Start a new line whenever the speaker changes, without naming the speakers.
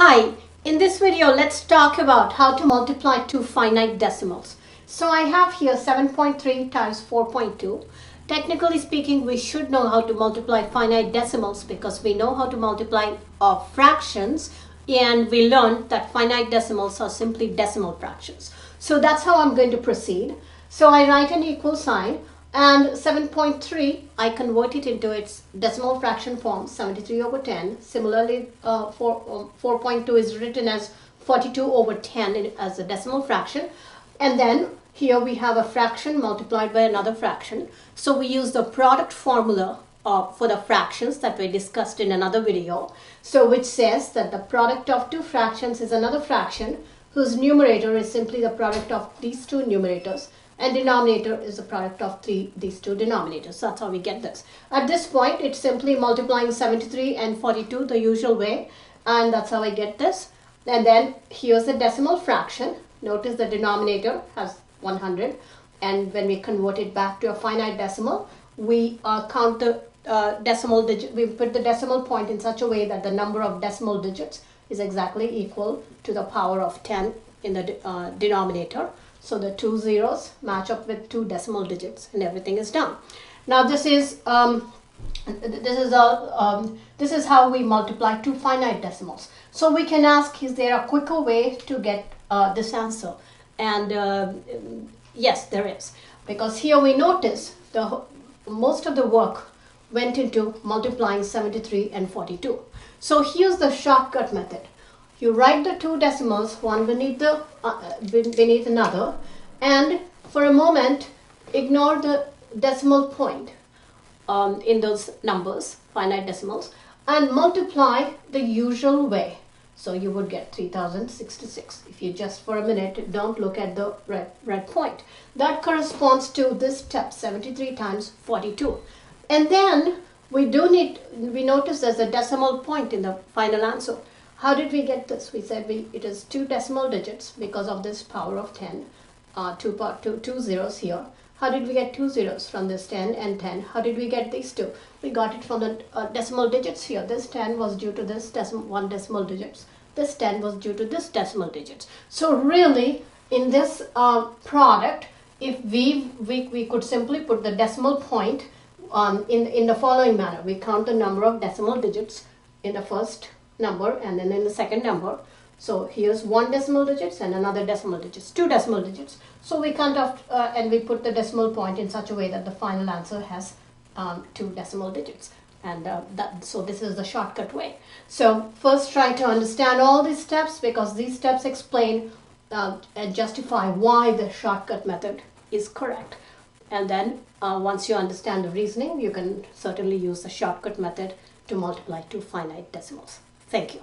Hi, in this video let's talk about how to multiply two finite decimals. So I have here 7.3 times 4.2. Technically speaking, we should know how to multiply finite decimals because we know how to multiply fractions, and we learned that finite decimals are simply decimal fractions. So that's how I'm going to proceed. So I write an equal sign, and 7.3 I convert it into its decimal fraction form, 73 over 10. Similarly, 4.2 is written as 42 over 10 as a decimal fraction. And then here we have a fraction multiplied by another fraction. So we use the product formula for the fractions that we discussed in another video. So which says that the product of two fractions is another fraction whose numerator is simply the product of these two numerators, and denominator is the product of these two denominators. So that's how we get this. At this point, it's simply multiplying 73 and 42 the usual way, and that's how I get this. And then here's the decimal fraction. Notice the denominator has 100, and when we convert it back to a finite decimal, we count the decimal digit. We put the decimal point in such a way that the number of decimal digits is exactly equal to the power of 10 in the denominator. So the two zeros match up with two decimal digits, and everything is done. Now this is how we multiply two finite decimals. So we can ask, is there a quicker way to get this answer? And yes, there is, because here we notice most of the work went into multiplying 73 and 42. So here's the shortcut method. You write the two decimals one beneath another, and for a moment ignore the decimal point in those numbers, finite decimals, and multiply the usual way. So you would get 3066 if you just for a minute don't look at the red point. That corresponds to this step, 73 times 42. And then we notice there's a decimal point in the final answer. How did we get this? We said it is two decimal digits because of this power of 10, two zeros here. How did we get two zeros from this 10 and 10? How did we get these two? We got it from the decimal digits here. This 10 was due to this one decimal digits. This 10 was due to this decimal digits. So really, in this product, if we could simply put the decimal point in the following manner. We count the number of decimal digits in the first number and then in the second number. So here's one decimal digits and another decimal digits, two decimal digits. So we count off and we put the decimal point in such a way that the final answer has two decimal digits. And so this is the shortcut way. So first try to understand all these steps, because these steps explain and justify why the shortcut method is correct. And then once you understand the reasoning, you can certainly use the shortcut method to multiply two finite decimals. Thank you.